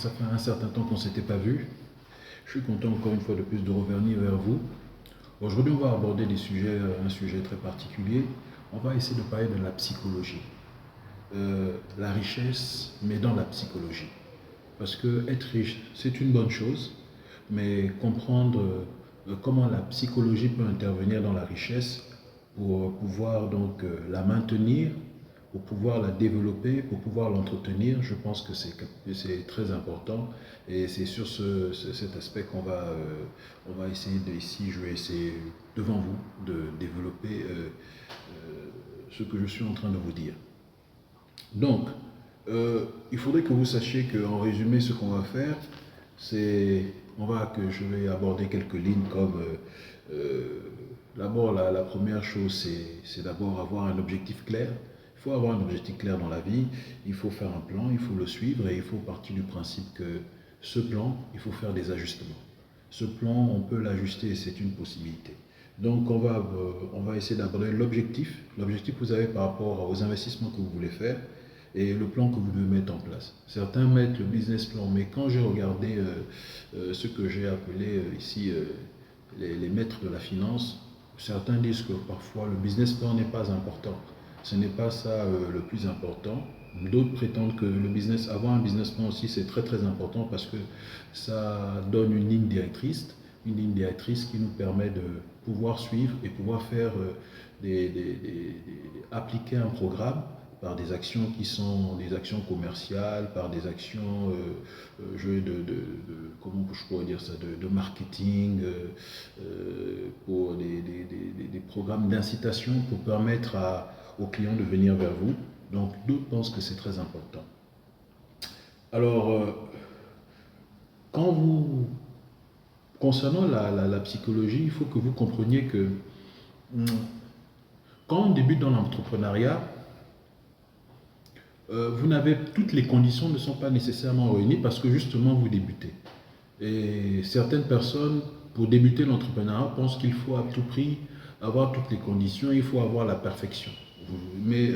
ça fait un certain temps qu'on ne s'était pas vu. Je suis content encore une fois de plus de revenir vers vous. Aujourd'hui, on va aborder un sujet très particulier. On va essayer de parler de la psychologie. La richesse, mais dans la psychologie. Parce que être riche, c'est une bonne chose, mais comprendre comment la psychologie peut intervenir dans la richesse pour pouvoir la maintenir, pour pouvoir la développer, pour pouvoir l'entretenir, je pense que c'est très important. Et c'est sur cet aspect on va essayer ici, je vais essayer devant vous de développer ce que je suis en train de vous dire. Donc, il faudrait que vous sachiez qu'en résumé, ce qu'on va faire, je vais aborder quelques lignes comme d'abord la première chose, c'est d'abord avoir un objectif clair. Il faut avoir un objectif clair dans la vie, il faut faire un plan, il faut le suivre et il faut partir du principe que ce plan, il faut faire des ajustements. Ce plan, on peut l'ajuster, c'est une possibilité. Donc on va essayer d'aborder l'objectif que vous avez par rapport aux investissements que vous voulez faire et le plan que vous devez mettre en place. Certains mettent le business plan, mais quand j'ai regardé ce que j'ai appelé ici les maîtres de la finance, certains disent que parfois le business plan n'est pas important. Ce n'est pas ça le plus important. D'autres prétendent que avoir un business plan aussi, c'est très très important parce que ça donne une ligne directrice qui nous permet de pouvoir suivre et pouvoir faire appliquer un programme par des actions qui sont des actions commerciales, par des actions comment je pourrais dire ça, de marketing, pour des programmes d'incitation pour permettre aux clients de venir vers vous. Donc d'autres pensent que c'est très important. Alors, concernant la psychologie, il faut que vous compreniez que quand on débute dans l'entrepreneuriat, toutes les conditions ne sont pas nécessairement réunies parce que justement vous débutez. Et certaines personnes, pour débuter l'entrepreneuriat, pensent qu'il faut à tout prix avoir toutes les conditions, il faut avoir la perfection. Mais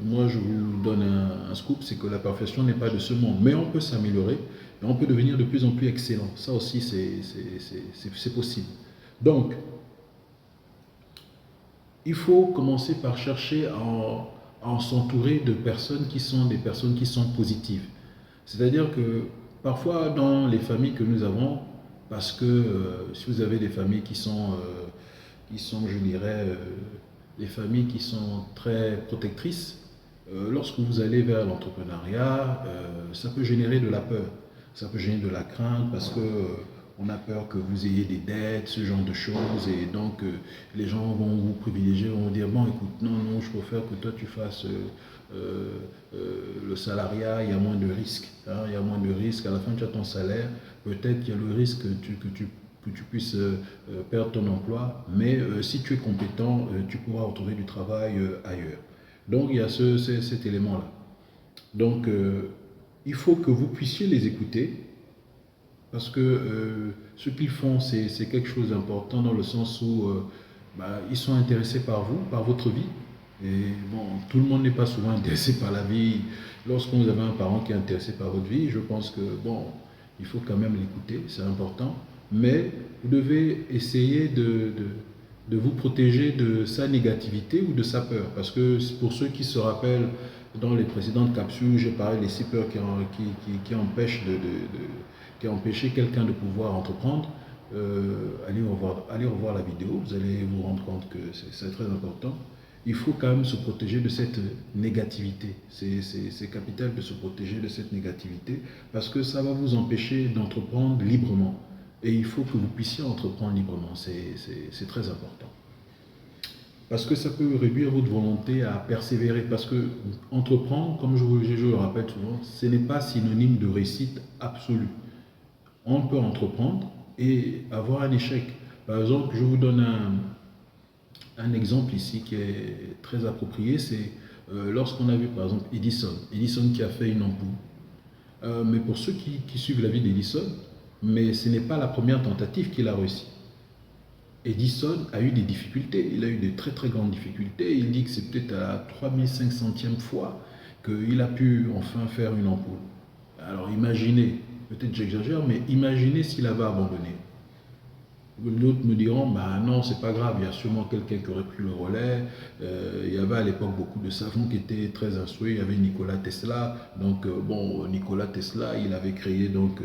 moi je vous donne un scoop, c'est que la perfection n'est pas de ce monde. Mais on peut s'améliorer et on peut devenir de plus en plus excellent. Ça aussi c'est possible. Donc, il faut commencer par chercher à s'entourer de personnes qui sont positives. C'est-à-dire que parfois dans les familles que nous avons, parce que si vous avez des familles qui sont je dirais, les familles qui sont très protectrices, lorsque vous allez vers l'entrepreneuriat, ça peut générer de la peur, ça peut générer de la crainte parce que on a peur que vous ayez des dettes, ce genre de choses, et donc les gens vont vous privilégier, vont vous dire bon écoute, non, je préfère que toi tu fasses le salariat, il y a moins de risques, hein, il y a moins de risques, à la fin tu as ton salaire, peut-être qu'il y a le risque que tu puisses perdre ton emploi, mais si tu es compétent, tu pourras retrouver du travail ailleurs. Donc il y a cet élément-là. Donc il faut que vous puissiez les écouter, parce que ce qu'ils font, c'est quelque chose d'important dans le sens où ils sont intéressés par vous, par votre vie. Et bon, tout le monde n'est pas souvent intéressé par la vie. Lorsque vous avez un parent qui est intéressé par votre vie, je pense que bon, il faut quand même l'écouter, c'est important. Mais vous devez essayer de vous protéger de sa négativité ou de sa peur. Parce que pour ceux qui se rappellent, dans les précédentes capsules, j'ai parlé des 6 peurs qui empêchent qui a empêché quelqu'un de pouvoir entreprendre. Allez revoir la vidéo, vous allez vous rendre compte que c'est très important. Il faut quand même se protéger de cette négativité. C'est capital de se protéger de cette négativité parce que ça va vous empêcher d'entreprendre librement. Et il faut que vous puissiez entreprendre librement, c'est très important. Parce que ça peut réduire votre volonté à persévérer. Parce que entreprendre, comme je le rappelle souvent, ce n'est pas synonyme de réussite absolue. On peut entreprendre et avoir un échec. Par exemple, je vous donne un exemple ici qui est très approprié, c'est lorsqu'on a vu par exemple Edison qui a fait une ampoule. Mais pour ceux qui suivent la vie d'Edison, mais ce n'est pas la première tentative qu'il a réussi. Edison a eu des difficultés, il a eu de très très grandes difficultés. Il dit que c'est peut-être à la 3500e fois qu'il a pu enfin faire une ampoule. Alors imaginez, peut-être j'exagère, mais imaginez s'il avait abandonné. D'autres me diront, bah non, c'est pas grave, il y a sûrement quelqu'un qui aurait pris le relais. Il y avait à l'époque beaucoup de savants qui étaient très instruits. Il y avait Nikola Tesla. Donc, bon, Nikola Tesla, il avait créé, donc,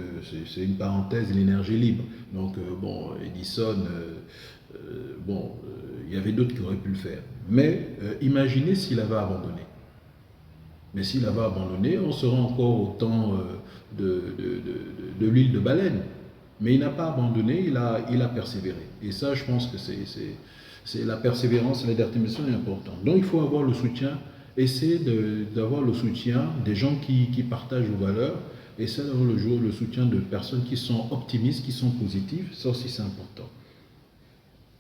c'est une parenthèse, l'énergie libre. Donc, bon, Edison, bon, il y avait d'autres qui auraient pu le faire. Mais imaginez s'il avait abandonné. Mais s'il avait abandonné, on serait encore au temps de l'huile de baleine. Mais il n'a pas abandonné, il a persévéré. Et ça, je pense que c'est la persévérance et la détermination est importante. Donc il faut avoir le soutien, essayer d'avoir le soutien des gens qui partagent vos valeurs, essayer d'avoir le soutien de personnes qui sont optimistes, qui sont positives. Ça aussi, c'est important.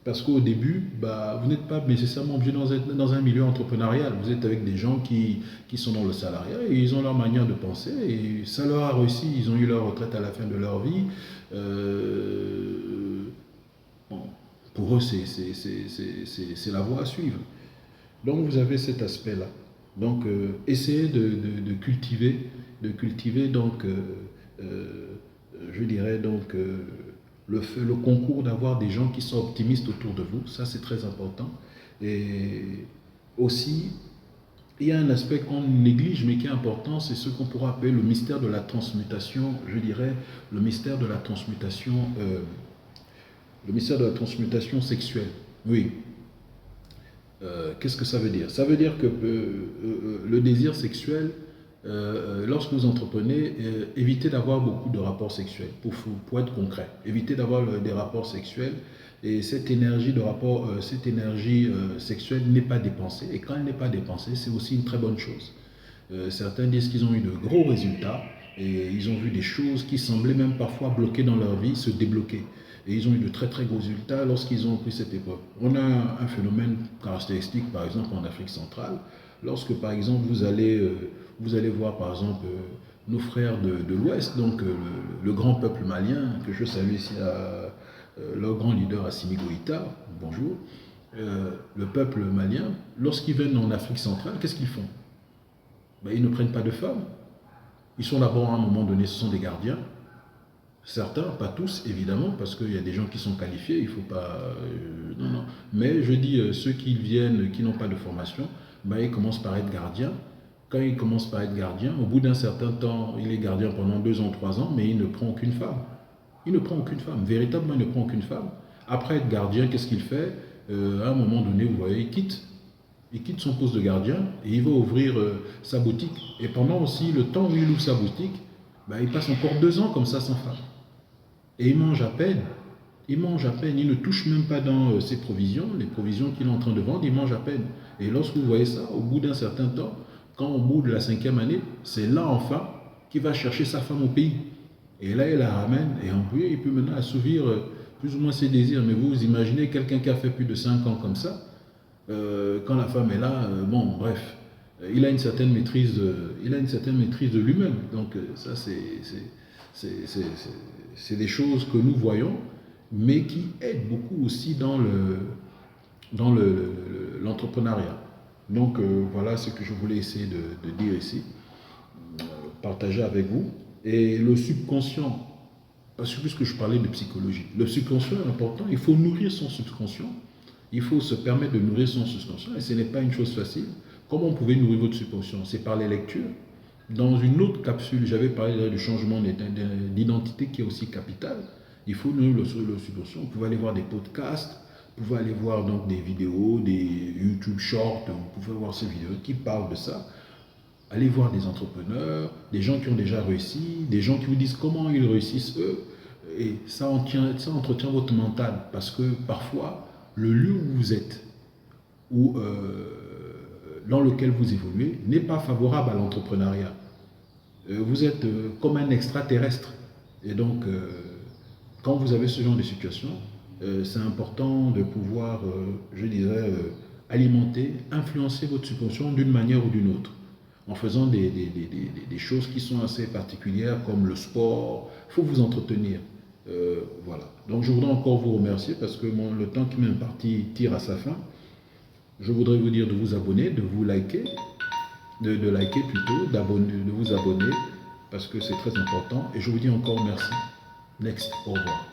Parce qu'au début, bah, vous n'êtes pas nécessairement obligé dans un milieu entrepreneurial. Vous êtes avec des gens qui sont dans le salariat et ils ont leur manière de penser et ça leur a réussi. Ils ont eu leur retraite à la fin de leur vie. Bon, pour eux, c'est la voie à suivre. Donc vous avez cet aspect-là. Donc essayez de cultiver donc, je dirais donc, le concours d'avoir des gens qui sont optimistes autour de vous. Ça, c'est très important. Et aussi, il y a un aspect qu'on néglige mais qui est important, c'est ce qu'on pourrait appeler le mystère de la transmutation, je dirais le mystère de la transmutation, sexuelle. Oui. Qu'est-ce que ça veut dire? Ça veut dire que le désir sexuel, lorsque vous entreprenez, évitez d'avoir beaucoup de rapports sexuels, pour être concret. Évitez d'avoir des rapports sexuels et cette énergie sexuelle n'est pas dépensée. Et quand elle n'est pas dépensée, c'est aussi une très bonne chose. Certains disent qu'ils ont eu de gros résultats et ils ont vu des choses qui semblaient même parfois bloquées dans leur vie se débloquer. Et ils ont eu de très très gros résultats lorsqu'ils ont pris cette épreuve. On a un phénomène caractéristique par exemple en Afrique centrale. Lorsque par exemple vous allez voir par exemple nos frères de l'Ouest, donc le grand peuple malien, que je salue ici à leur grand leader Assimi Goïta, bonjour, le peuple malien, lorsqu'ils viennent en Afrique centrale, qu'est-ce qu'ils font? Ben, ils ne prennent pas de femmes. Ils sont d'abord à un moment donné, ce sont des gardiens. Certains, pas tous évidemment, parce qu'il y a des gens qui sont qualifiés, il ne faut pas... non, non. Mais je dis, ceux qui viennent, qui n'ont pas de formation, ben, ils commencent par être gardiens. Quand ils commencent par être gardiens, au bout d'un certain temps, il est gardien pendant 2 ans, 3 ans, mais il ne prend aucune femme. Il ne prend aucune femme. Véritablement, il ne prend aucune femme. Après être gardien, qu'est-ce qu'il fait? À un moment donné, vous voyez, il quitte. Il quitte son poste de gardien et il va ouvrir sa boutique. Et pendant aussi le temps où il ouvre sa boutique, ben, il passe encore 2 ans comme ça sans femme. Et il mange à peine. Il mange à peine. Il ne touche même pas dans ses provisions, les provisions qu'il est en train de vendre, il mange à peine. Et lorsque vous voyez ça, au bout d'un certain temps, quand au bout de la 5e année, c'est là enfin qu'il va chercher sa femme au pays. Et là, il la ramène et en plus, il peut maintenant assouvir plus ou moins ses désirs. Mais vous imaginez quelqu'un qui a fait plus de 5 ans comme ça, quand la femme est là, bon, bref, il a une certaine maîtrise de lui-même. Donc ça, c'est des choses que nous voyons, mais qui aident beaucoup aussi dans l'entrepreneuriat. Donc voilà ce que je voulais essayer de dire ici, partager avec vous. Et le subconscient, parce que puisque je parlais de psychologie, le subconscient est important, il faut nourrir son subconscient. Il faut se permettre de nourrir son subconscient et ce n'est pas une chose facile. Comment vous pouvez nourrir votre subconscient? C'est par les lectures. Dans une autre capsule, j'avais parlé du changement d'identité qui est aussi capital. Il faut nourrir le subconscient. Vous pouvez aller voir des podcasts, vous pouvez aller voir donc des vidéos, des YouTube Shorts, vous pouvez voir ces vidéos qui parlent de ça. Allez voir des entrepreneurs, des gens qui ont déjà réussi, des gens qui vous disent comment ils réussissent eux. Et ça entretient votre mental parce que parfois, le lieu où vous êtes, ou dans lequel vous évoluez, n'est pas favorable à l'entrepreneuriat. Vous êtes comme un extraterrestre. Et donc, quand vous avez ce genre de situation, c'est important de pouvoir, je dirais, alimenter, influencer votre subconscient d'une manière ou d'une autre, en faisant des choses qui sont assez particulières, comme le sport. Il faut vous entretenir. Voilà. Donc je voudrais encore vous remercier parce que le temps qui m'est imparti tire à sa fin. Je voudrais vous dire de vous abonner, de vous liker, de liker plutôt, de vous abonner parce que c'est très important. Et je vous dis encore merci. Next, au revoir.